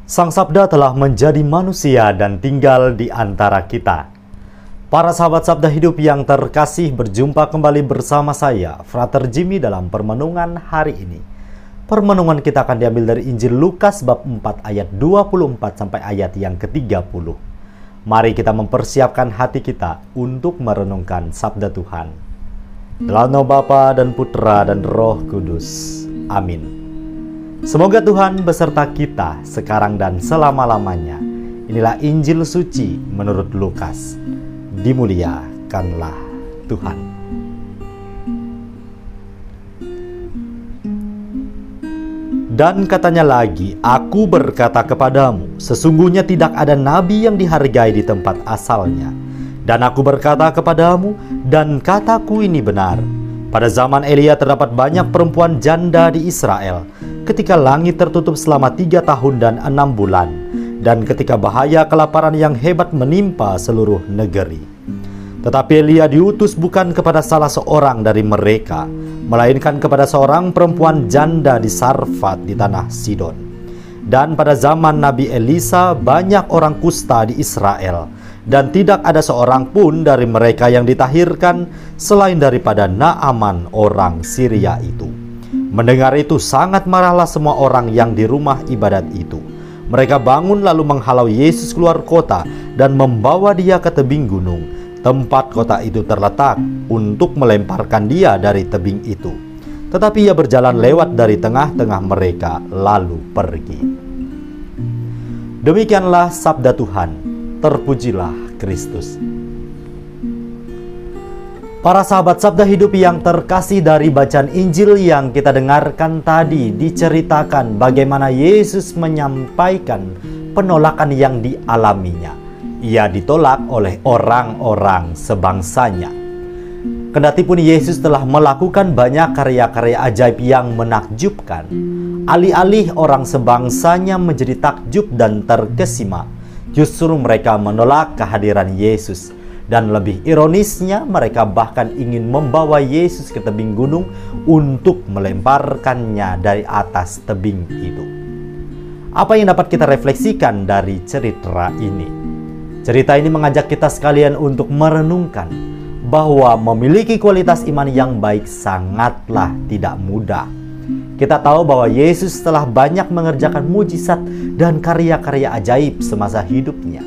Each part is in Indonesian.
Sang Sabda telah menjadi manusia dan tinggal di antara kita. Para sahabat Sabda Hidup yang terkasih, berjumpa kembali bersama saya, Frater Jimmy, dalam permenungan hari ini. Permenungan kita akan diambil dari Injil Lukas bab 4 ayat 24 sampai ayat yang ke-30. Mari kita mempersiapkan hati kita untuk merenungkan Sabda Tuhan. Dalam nama Bapa dan Putra dan Roh Kudus. Amin. Semoga Tuhan beserta kita sekarang dan selama-lamanya. Inilah Injil suci menurut Lukas. Dimuliakanlah Tuhan. Dan katanya lagi, aku berkata kepadamu, sesungguhnya tidak ada nabi yang dihargai di tempat asalnya. Dan aku berkata kepadamu, dan kataku ini benar. Pada zaman Elia terdapat banyak perempuan janda di Israel, ketika langit tertutup selama 3 tahun dan 6 bulan, dan ketika bahaya kelaparan yang hebat menimpa seluruh negeri. Tetapi Elia diutus bukan kepada salah seorang dari mereka, melainkan kepada seorang perempuan janda di Sarfat di tanah Sidon. Dan pada zaman Nabi Elisa banyak orang kusta di Israel, dan tidak ada seorang pun dari mereka yang ditahirkan selain daripada Naaman orang Syria itu. Mendengar itu sangat marahlah semua orang yang di rumah ibadat itu. Mereka bangun lalu menghalau Yesus keluar kota dan membawa dia ke tebing gunung, tempat kota itu terletak, untuk melemparkan dia dari tebing itu. Tetapi ia berjalan lewat dari tengah-tengah mereka lalu pergi. Demikianlah sabda Tuhan. Terpujilah Kristus. Para sahabat Sabda Hidup yang terkasih, dari bacaan Injil yang kita dengarkan tadi diceritakan bagaimana Yesus menyampaikan penolakan yang dialaminya. Ia ditolak oleh orang-orang sebangsanya. Kendati pun Yesus telah melakukan banyak karya-karya ajaib yang menakjubkan, alih-alih orang sebangsanya menjadi takjub dan terkesima, justru mereka menolak kehadiran Yesus. Dan lebih ironisnya, mereka bahkan ingin membawa Yesus ke tebing gunung untuk melemparkannya dari atas tebing itu. Apa yang dapat kita refleksikan dari cerita ini? Cerita ini mengajak kita sekalian untuk merenungkan bahwa memiliki kualitas iman yang baik sangatlah tidak mudah. Kita tahu bahwa Yesus telah banyak mengerjakan mujizat dan karya-karya ajaib semasa hidupnya.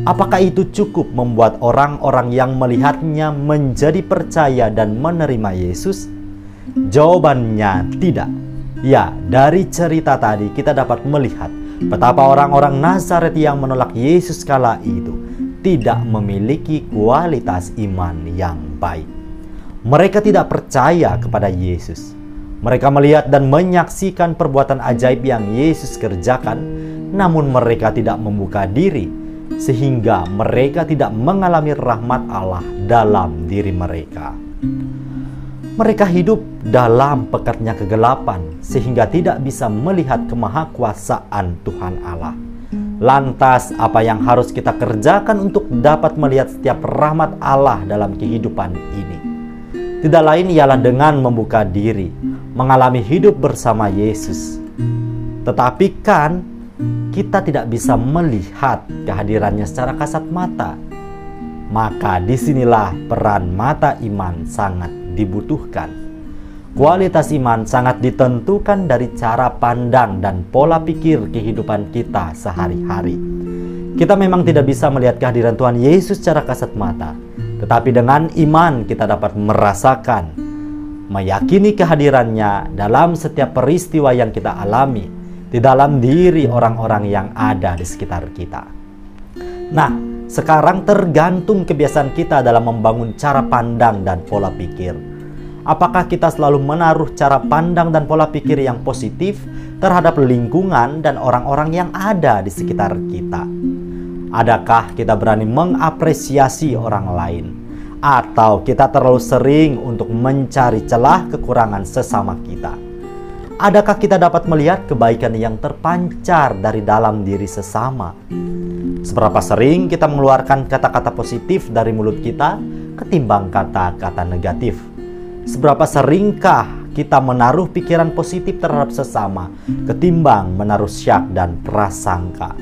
Apakah itu cukup membuat orang-orang yang melihatnya menjadi percaya dan menerima Yesus? Jawabannya tidak. Ya, dari cerita tadi kita dapat melihat betapa orang-orang Nazaret yang menolak Yesus kala itu tidak memiliki kualitas iman yang baik. Mereka tidak percaya kepada Yesus. Mereka melihat dan menyaksikan perbuatan ajaib yang Yesus kerjakan, namun mereka tidak membuka diri, sehingga mereka tidak mengalami rahmat Allah dalam diri mereka. Mereka hidup dalam pekatnya kegelapan, sehingga tidak bisa melihat kemahakuasaan Tuhan Allah. Lantas, apa yang harus kita kerjakan untuk dapat melihat setiap rahmat Allah dalam kehidupan ini? Tidak lain ialah dengan membuka diri, mengalami hidup bersama Yesus. Tetapi kan, kita tidak bisa melihat kehadirannya secara kasat mata. Maka disinilah peran mata iman sangat dibutuhkan. Kualitas iman sangat ditentukan dari cara pandang dan pola pikir kehidupan kita sehari-hari. Kita memang tidak bisa melihat kehadiran Tuhan Yesus secara kasat mata, tetapi dengan iman kita dapat merasakan, meyakini kehadirannya dalam setiap peristiwa yang kita alami, di dalam diri orang-orang yang ada di sekitar kita. Nah, sekarang tergantung kebiasaan kita dalam membangun cara pandang dan pola pikir. Apakah kita selalu menaruh cara pandang dan pola pikir yang positif terhadap lingkungan dan orang-orang yang ada di sekitar kita? Adakah kita berani mengapresiasi orang lain? Atau kita terlalu sering untuk mencari celah kekurangan sesama kita? Adakah kita dapat melihat kebaikan yang terpancar dari dalam diri sesama? Seberapa sering kita mengeluarkan kata-kata positif dari mulut kita ketimbang kata-kata negatif? Seberapa seringkah kita menaruh pikiran positif terhadap sesama ketimbang menaruh syak dan prasangka?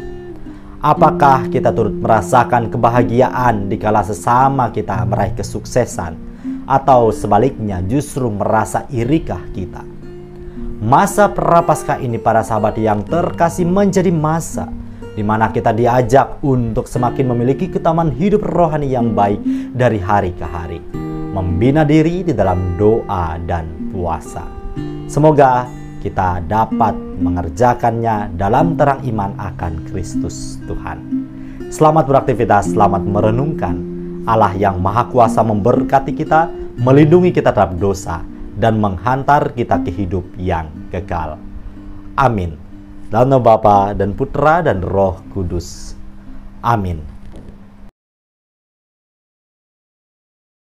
Apakah kita turut merasakan kebahagiaan dikala sesama kita meraih kesuksesan, atau sebaliknya justru merasa irikah kita? Masa Prapaskah ini, para sahabat yang terkasih, menjadi masa di mana kita diajak untuk semakin memiliki ketahanan hidup rohani yang baik dari hari ke hari, membina diri di dalam doa dan puasa. Semoga kita dapat mengerjakannya dalam terang iman akan Kristus Tuhan. Selamat beraktivitas, selamat merenungkan. Allah yang Maha Kuasa memberkati kita, melindungi kita terhadap dosa, dan menghantar kita ke hidup yang kekal. Amin. Dalam nama Bapa dan Putra dan Roh Kudus. Amin.